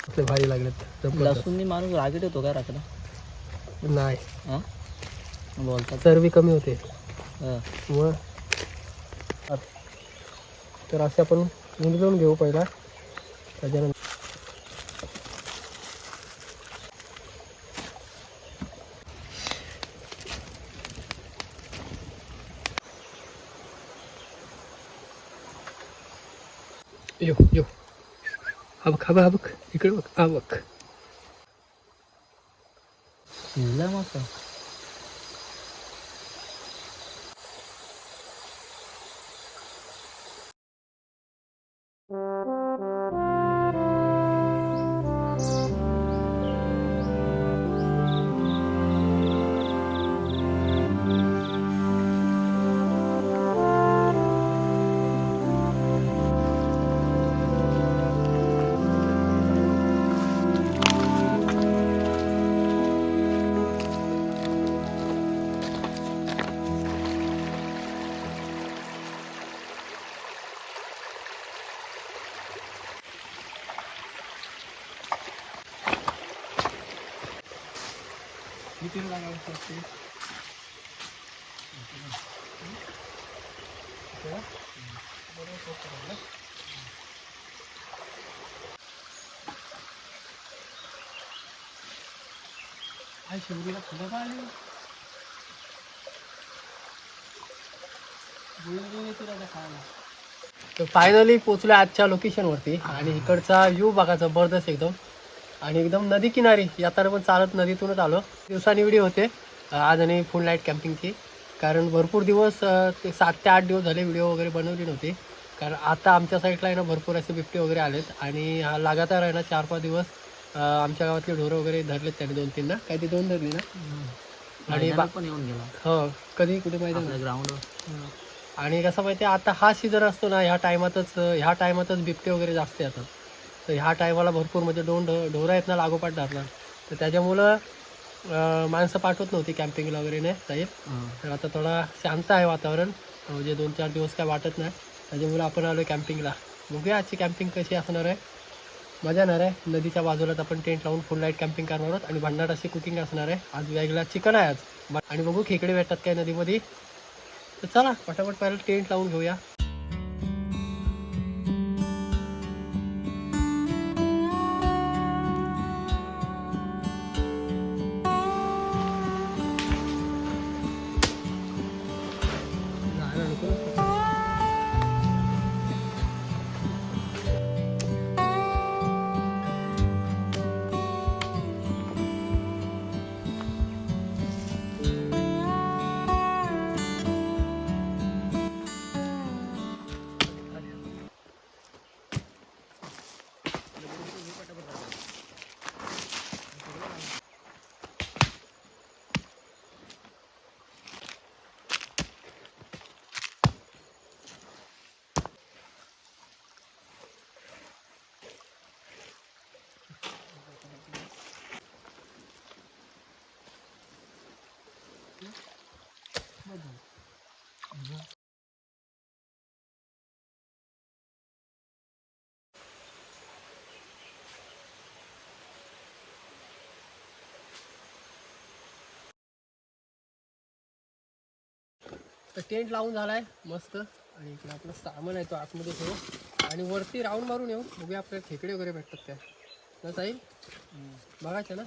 असले भारी लागलेत. लसूणनी माणूस रागीट होतो का राकडा? नाही, हां बोलतात. चरबी कमी होते हां मग. तर असे आपण निवडून घेऊ पहिला, त्याच्यानंतर यो यो हा बघ, हा बघ, हा बघ, इकडे बघ, हा बघ. शिजला मस्त. शिवरीला फुलं का आली? तर फायनली पोचलो आजच्या लोकेशनवरती आणि इकडचा व्ह्यू बघा जबरदस्त एकदम. आणि एकदम नदी किनारी येताना पण चालत नदीतूनच आलो. दिवसानिवडी होते आज आणि फुल नाईट कॅम्पिंगची, कारण भरपूर दिवस ते 7 ते 8 दिवस झाले व्हिडिओ वगैरे बनवली नव्हती. कारण आता आमच्या साईडला आहे ना भरपूर असे बिबटे वगैरे आलेत आणि हा लगातार आहे ना 4-5 दिवस आमच्या गावातले ढोरं वगैरे धरलेत त्याने 2-3 ना, काय ते 2 धरली ना. आणि पण येऊन गेला. हो, कधी कुठे माहिती ग्राउंड. आणि कसं माहिती आहे आता हा सीझन असतो ना, ह्या टायमातच बिबटे वगैरे जास्त येतात. तर ह्या टायमाला भरपूर म्हणजे ढोरं आहेत ना लागोपाठ धरणार. तर त्याच्यामुळं माणसं पाठवत नव्हती कॅम्पिंगला वगैरे नाही साहेब. तर आता थोडा शांत आहे वातावरण, म्हणजे 2-4 दिवस काय वाटत नाही. त्याच्यामुळं आपण आलो कॅम्पिंगला. बघूया आजची कॅम्पिंग कशी असणार आहे. मजा येणार आहे. नदीच्या बाजूलाच आपण टेंट लावून फुल नाईट कॅम्पिंग करणार आहोत आणि भन्नाट अशी कुकिंग असणार आहे. आज वेगळा चिकन आहे आज. आणि बघू खेकडे भेटतात काय नदीमध्ये. तर चला पटापट पहिला टेंट लावून घेऊया. तर टेंट लावून झालाय मस्त. आणि इकडे आपलं सामान आहे तो आतमध्ये ठेवू आणि वरती राऊंड मारून येऊ. बघूया आपल्याला खेकडे वगैरे भेटतात काय ना जाईल. बघायचं ना,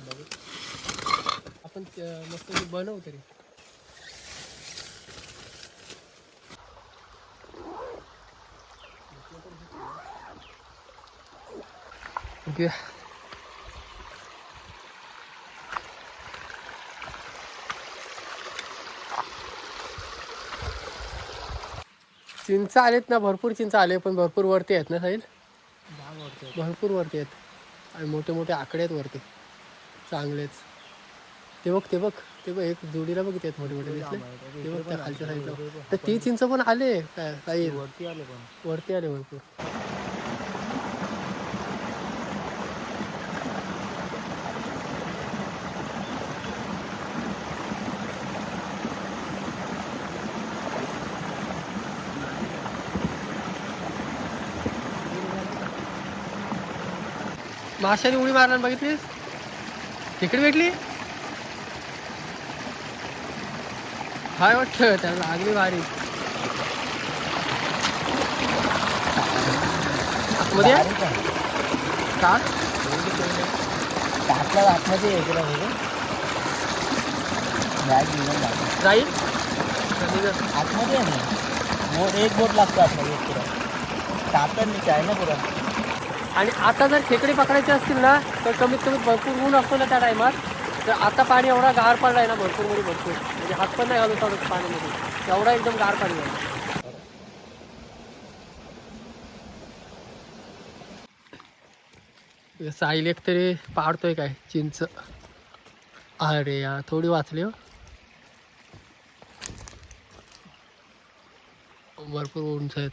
आपण मस्त बनवू तरी. बघूया. चिंच आलेत ना, भरपूर चिंच आले, पण भरपूर वरती आहेत ना साहिल. भरपूर वरती आहेत आणि मोठे मोठे आकडे आहेत वरती चांगलेच. ते बघ ते बघ ते बघ, एक जोडीला बघ आहेत मोठे मोठे दिसले ते बघ त्या खालच्या साईडला. तर ती चिंच पण आले काय साहिल, वरती आले भरपूर. माशाने उडी मारणार बघितलीस? तिकडे भेटली काय वाटतं त्याला लागली भारी आतमध्ये आहे? टाक टाकला आतमध्ये आहे तुला बॅग घेऊन जाईल आतमध्ये आहे ना एक बोट लागतो आतमध्ये एक पुरा टाकत नाही आहे ना पुरा. आणि आता जर खेकडे पकडायचे असतील ना तर कमीत कमी भरपूर ऊन असतो ना त्या टायमात. तर आता पाणी एवढा गार पडलाय ना भरपूर म्हणजे भरपूर म्हणजे हात पण नाही घालू शकत पाण्यामध्ये एवढा एकदम गार पाणी आहे. साहिल एक तरी पाडतोय काय चिंच. अरे यार थोडी वाचली हो. भरपूर उंच आहेत.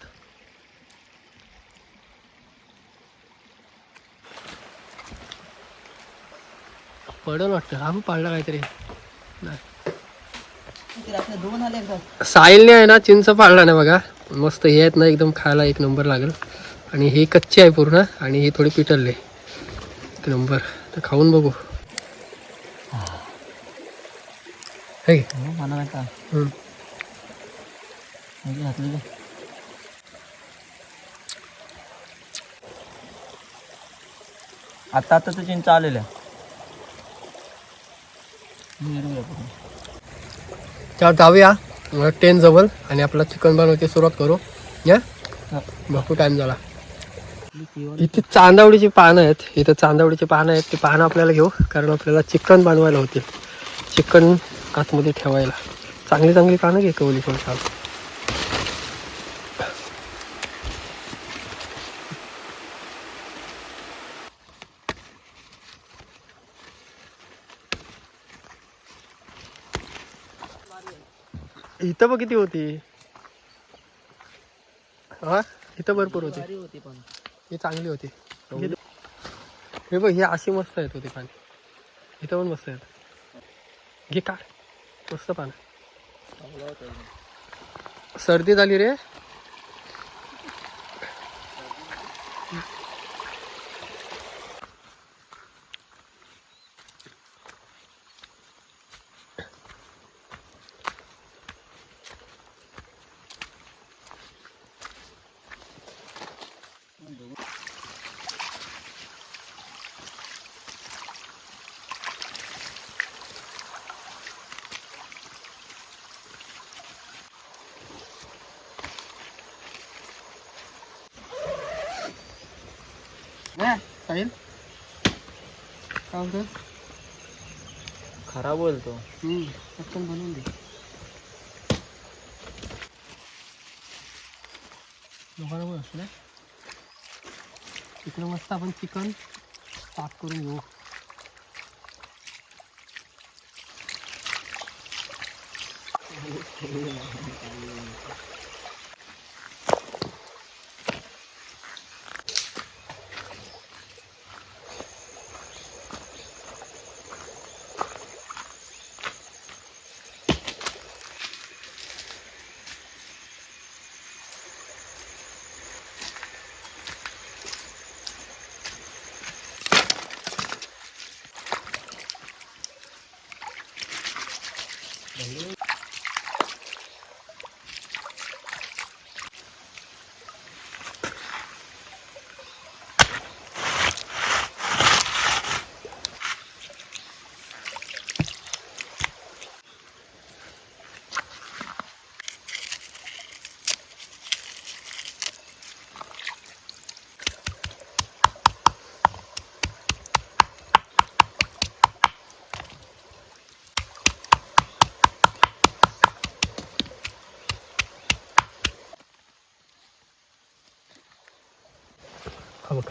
पडल वाटतं हा पाडला काहीतरी. दोन आले एकदा साहिलने आहे ना चिंच पाडला ना बघा मस्त हे आहेत ना एकदम खायला एक नंबर लागेल. आणि ही कच्ची आहे पूर्ण आणि ही थोडी पिटलली एक नंबर. तर खाऊन बघू हे मला नाही का घातली आता तर चिंच आलेल्या त्यावर जाऊया 10 जवळ आणि आपला चिकन बनवायची सुरुवात करू या. भरपूर टाइम झाला. इथे चांदावडीची पानं आहेत. इथं चांदावडीची पानं आहेत. ती पानं आपल्याला घेऊ कारण आपल्याला चिकन बनवायला होतील. चिकन आतमध्ये ठेवायला चांगली चांगली पानं घे कवली पण छान. इथं बघ किती होती. हा इथं भरपूर होती पण ही चांगली होती. हे बघ हे अशी मस्त येत होती पाणी. इथं पण मस्त येत घे का मस्त पाणी. सर्दी झाली रे. साहिल काय म्हणतो खराब होईल तो. पटकन बनवून दे. लोकांना पण असतं ना इकडं मस्त आपण चिकन साफ करून घेऊ.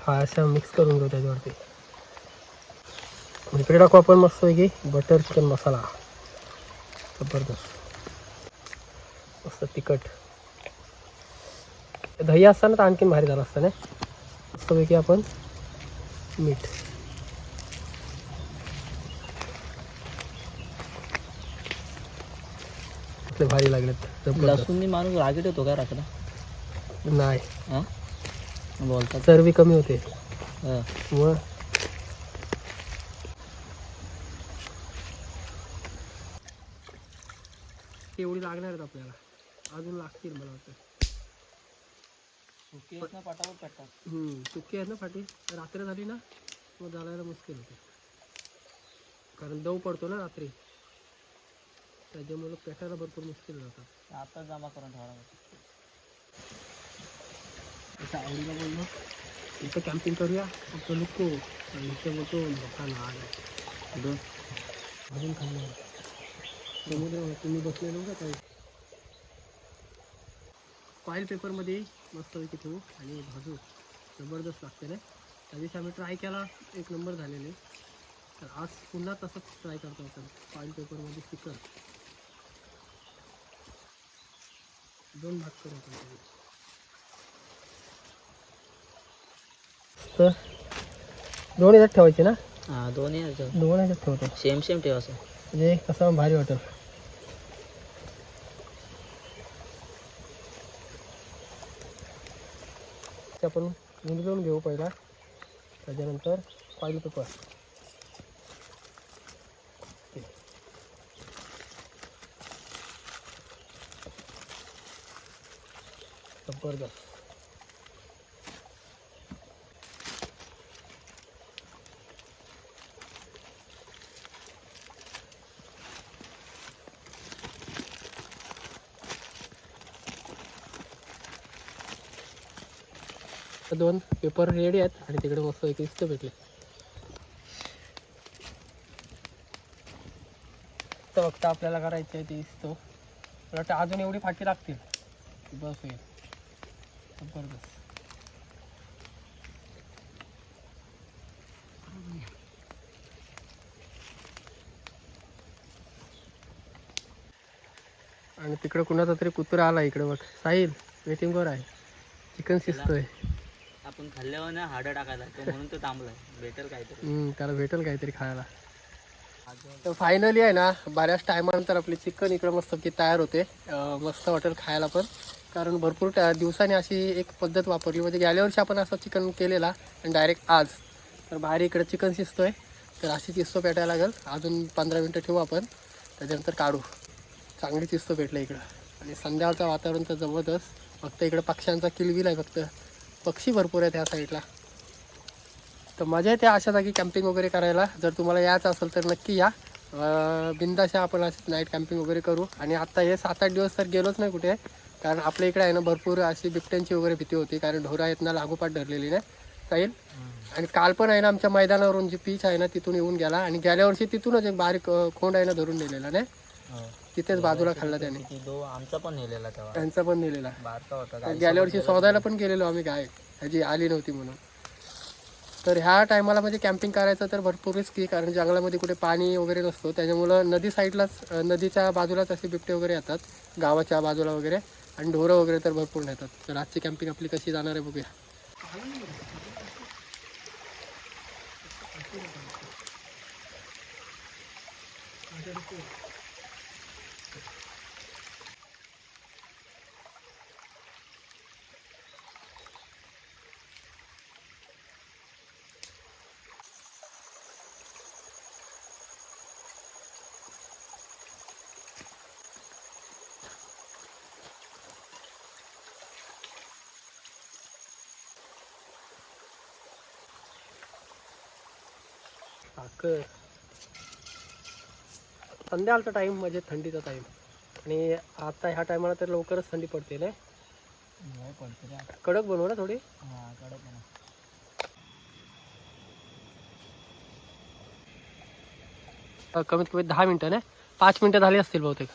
हा अशा मिक्स करून घेऊ त्याच्यावरती. इकडे टाकू आपण मस्त पैकी बटर चिकन मसाला जबरदस्त मस्त तिखट. दही असताना तर आणखीन भारी झालं असतं ना. मस्तपैकी आपण मीठ आपले भारी लागलेत. लसूण माणूस रागीट होतो का राखला नाही हा बोलतात चरबी कमी होते हा. मग बिबटे एवढी लागणार आहेत आपल्याला, अजून लागतील मला वाटतं. सुकी आहेत ना पटापट पेटतात. सुकी आहेत ना फाटी, रात्र झाली ना मग जायला मुश्किल होते, कारण दव पडतो ना रात्री, त्याच्यामुळे पेटायला भरपूर मुश्किल जातात. आता जमा करून ठेवायला लागतं. आता आवडीला बोललो इथं कॅम्पिंग करूया, फक्त नको इथं बोलतो धोका नाही दोन अजून खाल्लं समुद्र तुम्ही बसलेलो का काही. फॉईल पेपरमध्ये मस्तपैकी ठेवू आणि भाजू, जबरदस्त लागते ना. त्या दिवशी आम्ही ट्राय केला, एक नंबर झालेले. तर आज पुन्हा तसंच ट्राय करतो आपण, फॉईल पेपरमध्ये चिकन 2 भाग करू आपण. तर 2 ह्याच्यात ठेवायचे ना. हां दोन्ही 2 ह्याच्यात ठेवतो, सेम सेम ठेवायचं म्हणजे कसं भारी वाटेल. ते आपण उलगवून घेऊ पहिला, त्याच्यानंतर फॉईल पेपर. जबरदस्त. तर 2 पेपर रेडी आहेत आणि तिकडे मस्त एक इस्त भेटले. तर फक्त आपल्याला करायचं आहे ते इस्तो. मला वाटतं अजून एवढी फाटी लागतील, बस होईल. जबरदस्त. आणि तिकडं कुणाचा तरी कुत्रा आला इकडे बघ, साहिल वेटिंगवर आहे, चिकन शिजतोय. आपण खाल्ल्यावर ना हाडं टाकायला तो, म्हणून तो थांबलाय, भेटेल काहीतरी. त्याला भेटेल काहीतरी खायला. तर फायनली आहे ना, बऱ्याच टायमानंतर आपली चिकन इकडं मस्तपैकी तयार होते. मस्त वाटेल खायला पण, कारण भरपूर दिवसांनी अशी एक पद्धत वापरली. म्हणजे गेल्या वर्षी आपण असं चिकन केलेला आणि डायरेक्ट आज तर बाहेर इकडे चिकन शिजतोय. तर अशी चिस्तो पेटायला लागेल, अजून 15 मिनटं ठेवू आपण, त्याच्यानंतर काढू. चांगली चिस्तो भेटलं इकडं आणि संध्याकाळचं वातावरण तर जबरदस्त. फक्त इकडं पक्ष्यांचा किलबिल आहे, फक्त पक्षी भरपूर आहेत ह्या साईडला. तर मजा येते अशा जागी कॅम्पिंग वगैरे करायला. जर तुम्हाला यायचं असेल तर नक्की या. बिंदाशा आपण अशी नाईट कॅम्पिंग वगैरे करू. आणि आत्ता हे 7-8 दिवस तर गेलोच नाही कुठे, कारण आपल्या इकडे आहे ना भरपूर अशी बिबट्यांची वगैरे भीती होती, कारण ढोरं आहेत ना लागोपाठ धरलेली ना साईल. आणि काल पण आहे ना आमच्या मैदानावरून जी पीच आहे ना तिथून येऊन गेला, आणि गेल्या वर्षी तिथूनच एक बारीक खोंड आहे ना धरून नेलेला नाही, तिथेच बाजूला खाल्ला त्याने. आमचा पण नेलेला तेव्हा, त्यांचा पण नेलेला. बारका होता. गेल्या वर्षी शोधायला पण गेलेलो आम्ही, गाय ह्याची आली नव्हती म्हणून. तर ह्या टायमाला म्हणजे कॅम्पिंग करायचं तर भरपूर रिस्की, कारण जंगलामध्ये कुठे पाणी वगैरे नसतो, त्याच्यामुळं नदी साईडलाच, नदीच्या बाजूलाच असे बिबटे वगैरे येतात, गावाच्या बाजूला वगैरे, आणि ढोरं वगैरे तर भरपूर नेतात. तर आजची कॅम्पिंग आपली कशी जाणार आहे बघूया. साखर. संध्याकाळचा टाईम म्हणजे थंडीचा टाईम, आणि आता ह्या टायमाला तर लवकरच थंडी पडते ना. कडक बनव ना थोडी. कडक बनव. कमीत कमी 10 मिनटं ना, 5 मिनटं झाली असतील बहुतेक.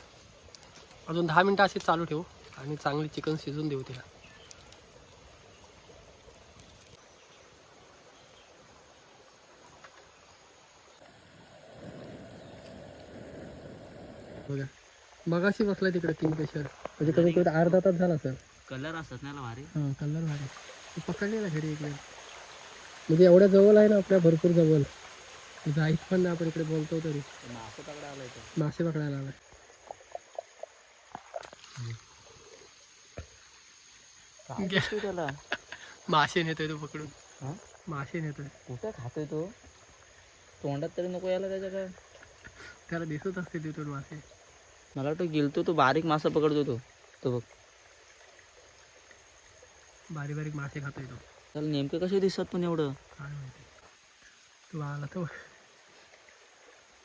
अजून 10 मिनटं अशी चालू ठेवू आणि चांगली चिकन शिजून देऊ तिला. बघा मगाशी बसलाय तिकडे किंगफिशर, म्हणजे कमी कमी अर्धा तास झाला सर. कलर असतात ना भारी. हां कलर भारी. तू पकडलेला घरी इकडे, म्हणजे एवढ्या जवळ आहे ना आपल्या, भरपूर जवळ जायच पण नाही आपण इकडे बोलतो तरी. मासे पकडायला आलाय तो. मासे पकडायला आलाय. त्याला मासे नेतोय तो पकडून. हा? मासे नेतोय. कुठं खातोय तो, तोंडात तरी नको यायला त्याच्या काय. त्याला दिसत असते तिथून मासे. मला वाटतं गेलतो तो बारीक मासा पकडतो तो बघ. बारीक बारीक मासे खातो तो. त्याला नेमके कसे दिसत पण एवढं. काय माहिती तू आला तो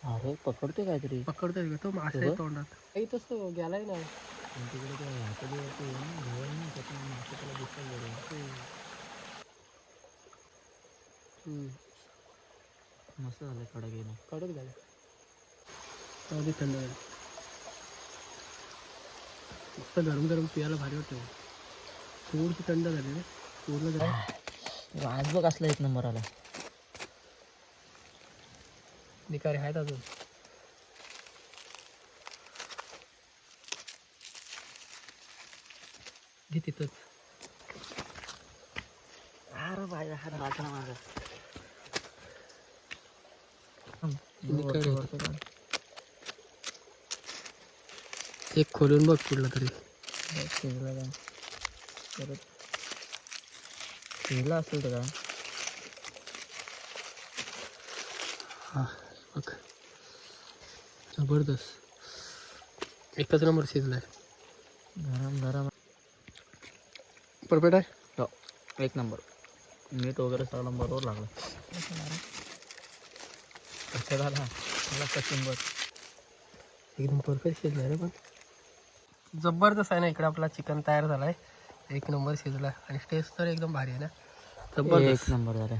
अरे पकडते काहीतरी. पकडतोय का तो मासे बघ. तोंडात इथंच तो गेलाय ना. तिकडे ते हाताने वरती आहे ना, घोळ आहे ना, त्याच्यामुळे मासे त्याला दिसतात बरोबर. मस्त झालं कडक येणं. कडक झालं अगदी थंड झालं. मस्त गरम गरम पियाला भारी वाटतं. थोडीशी थंड झाली ना पूर्ण गरम. आज बघ असला एक नंबर आला. निकारी आहेत अजून. घे तिथंच. अरे बाय हात लागला माझा. निकारी एक खोलून बघ कुठला तरी. शिजला का परत शिजला असेल तर का. हा बघ जबरदस्त एकच नंबर शिजलाय. गरम गरम परफेक्ट आहे. हो एक नंबर. मीठ वगैरे सगळं बरोबर लागलं. कसं झाला मला कचुंबर. एकदम परफेक्ट शिजलाय रे. पण जबरदस्त आहे ना. इकडे आपला चिकन तयार झालाय. एक नंबर शिजला आणि टेस्ट तर एकदम भारी आहे ना. जबरदस्त एक नंबर झाला.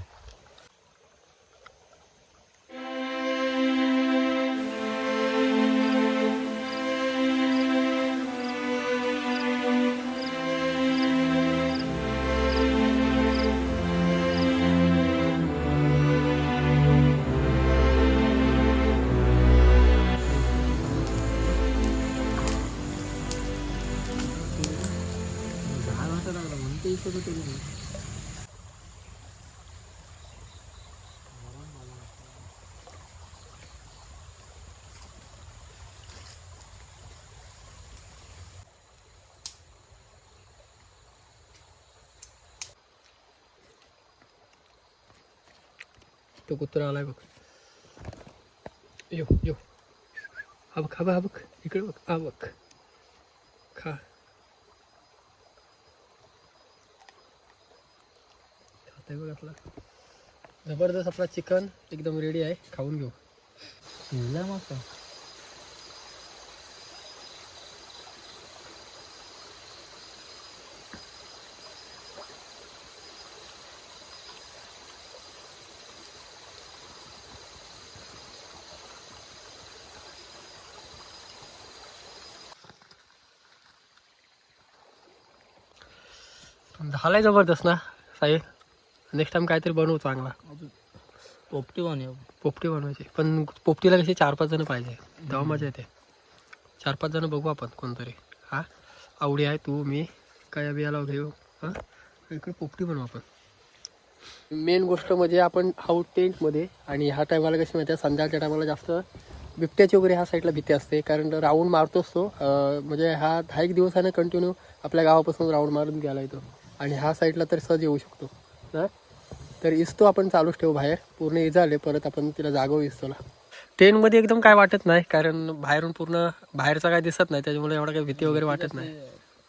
तो कुत्रा आलाय बघ. यो यो हा बघ हा बघ इकडे बघ. हा बघ खा. खाताय बघ आपला. जबरदस्त आपला चिकन एकदम रेडी आहे. खाऊन घेऊ. शिजला मस्त. झालाय जबरदस्त ना साहिल. नेक्स्ट टाइम काहीतरी बनवू चांगला. पोपटी बनव. पोपटी बनवायची पण पोपटीला कशी 4-5 जण पाहिजे तेव्हा मजा येते. 4-5 जण बघू आपण कोणतरी. हा आवडी आहे तू मी काय बियाला घेऊ. हां इकडे पोपटी बनवू आपण. मेन गोष्ट म्हणजे आपण आउट टेंटमध्ये आणि ह्या टायमाला कशी माहिती आहे संध्याकाळच्या टायमाला जास्त बिबट्याची वगैरे ह्या साईडला भीती असते. कारण राऊंड मारतोच तो. म्हणजे हा 10 दिवसाने कंटिन्यू आपल्या गावापासून राऊंड मारून गेला येतो आणि ह्या साईडला तर सहज येऊ शकतो ना. तर इस्तो आपण चालूच ठेवू बाहेर. पूर्ण हे झाले परत आपण तिला जागवू इस्तोला. टेनमध्ये एकदम काय वाटत नाही कारण बाहेरून पूर्ण बाहेरचं काय दिसत नाही त्याच्यामुळे एवढं काही भीती वगैरे वाटत नाही.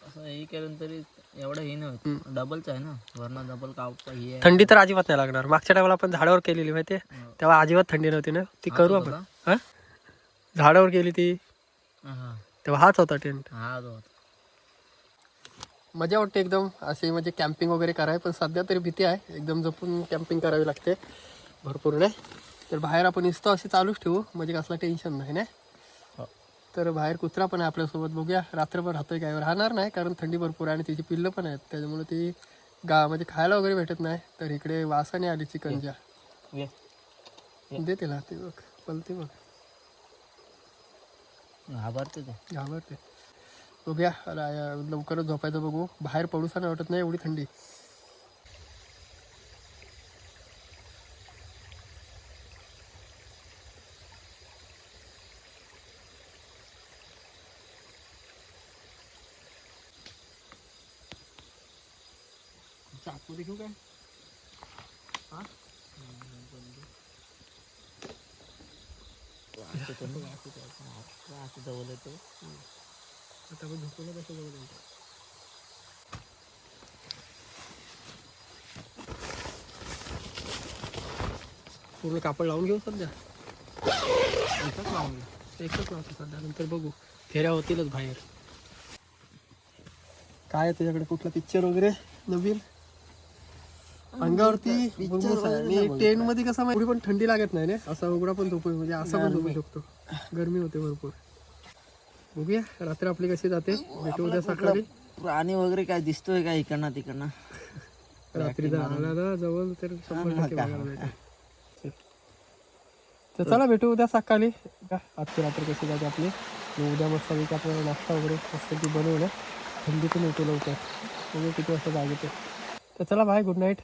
असं हे केलं तरी एवढं हे नाही. डबलच आहे ना वरनं डबल का हे आहे. थंडी तर अजिबात नाही लागणार. मागच्या टायमाला आपण झाडावर केलेली माहिती तेव्हा अजिबात थंडी नव्हती ना. ती करू आपण. हां झाडावर केली ती तेव्हा हाच होता टेंट. हा जो मजा वाटते एकदम असे म्हणजे कॅम्पिंग वगैरे कराय. पण सध्या तरी भीती आहे. एकदम जपून कॅम्पिंग करावी लागते भरपूर नाही. तर बाहेर आपण इस्तो असे चालूच ठेवू म्हणजे कसला टेन्शन नाही ना. तर बाहेर कुत्रा पण आहे आपल्यासोबत. बघूया रात्रभर राहतोय काय. राहणार नाही कारण थंडी भरपूर आहे आणि तिची पिल्लं पण आहेत त्याच्यामुळे ती म्हणजे खायला वगैरे भेटत नाही. तर इकडे वासाने आली चिकनच्या. दे तिला ते बघ पलते बघ. घाबरते. बघूया लवकरच झोपायचं बघू. बाहेर पडूसा नाही वाटत नाही एवढी थंडी. आतमध्ये घेऊ काय. वास येतो ना. वास जवळ येतो. आता आपण झोपवलं कसं जवळ येतं. पूर्ण कापड लावून घेऊ सध्या. एकच लावतो सध्या, नंतर बघू फेऱ्या होतीलच बाहेर. काय आहे तुझ्याकडे कुठला पिक्चर वगैरे नवीन अंगावरती? आणि टेन मध्ये कसं माहिती पण थंडी लागत नाही ना, असा उघडा पण झोपू म्हणजे असा पण झोपू शकतो. गरमी होते भरपूर. बघूया रात्र आपली कशी जाते. भेटू उद्या सकाळी. प्राणी वगैरे काय दिसतोय का इकडनं तिकडनं? रात्री जर आला ना जवळ तर 100% बघायला भेटेल. तर चला भेटू उद्या सकाळी. आजची रात्र कशी जाते आपली. उद्या मस्त आपल्याला नाश्ता वगैरे मस्त बनवलं. थंडीतून उठू लवकर. बघू किती वाजता जाग येते. तर चला बाय, गुड नाईट.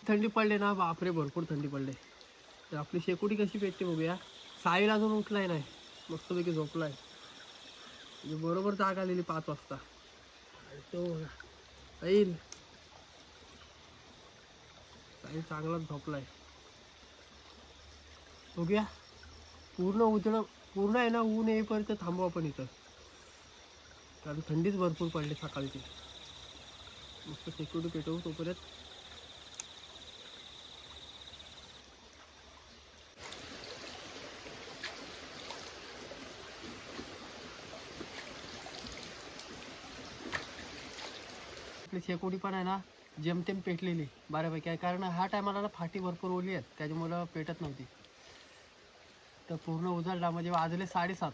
थंडी पडले ना बापरे, भरपूर थंडी पडले. तर आपली शेकोटी कशी पेटते बघूया. साईल अजून उठलाय नाही, मस्तपैकी झोपलाय. म्हणजे बरोबर जाग आलेली 5 वाजता. आणि तो साईल चांगलाच झोपलाय. बघूया पूर्ण आहे ना, ऊन येईपर्यंत थांबू आपण इथं, कारण थंडीच भरपूर पडली सकाळची. मस्त शेकोटी पेटवू तोपर्यंत. आपली शेकोटी पण आहे ना जेमतेम पेटलेली बऱ्यापैकी आहे, कारण ह्या टायमाला ना फाटी भरपूर ओली आहेत, त्याच्यामुळं पेटत नव्हती. तर पूर्ण उजळला म्हणजे वाजले 7:30.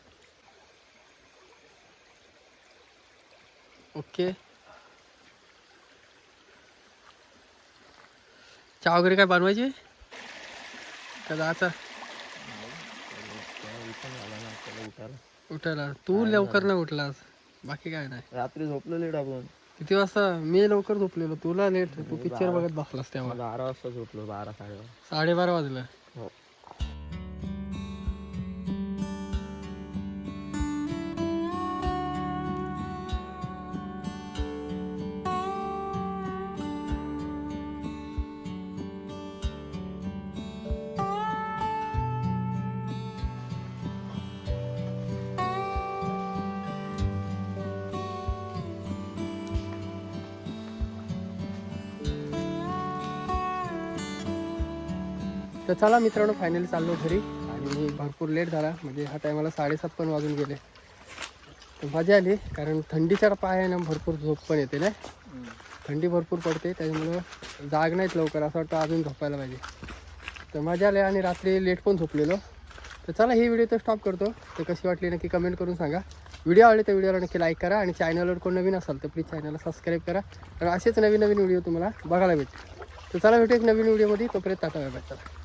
ओके, चहा वगैरे काय बनवायची का जायचा उठायला? तू लवकर नाही उठलास, बाकी काय नाही. रात्री झोपलो लेट आपण. किती वाजता? मी लवकर झोपलेलो, तुला लेट. तू पिक्चर बघत बसलास तेव्हा. 12 वाजता झोपलो. 12 साडेबारा. 12:30 वाजलं. हो. तर चला मित्रांनो, फायनली चाललो घरी. आणि भरपूर लेट झाला, म्हणजे ह्या टायमाला 7:30 पण वाजून गेले. तर मजा आली, कारण थंडीच्या पायानं भरपूर झोप पण येते ना. थंडी भरपूर पडते, त्याच्यामुळं जाग नाहीत लवकर, असं वाटतं अजून झोपायला पाहिजे. तर मजा आली आणि रात्री लेट पण झोपलेलो. तर चला ही व्हिडिओ तर स्टॉप करतो. तर कशी वाटली नक्की कमेंट करून सांगा. व्हिडिओ आवडले तर व्हिडिओला नक्की लाईक करा, आणि चॅनलवर कोण नवीन असाल तर प्लीज चॅनलला सबस्क्राईब करा, तर असेच नवीन व्हिडिओ तुम्हाला बघायला भेटतील. तर चला भेटू एक नवीन व्हिडिओमध्ये. तोपर्यंत टाटा बाय बाय.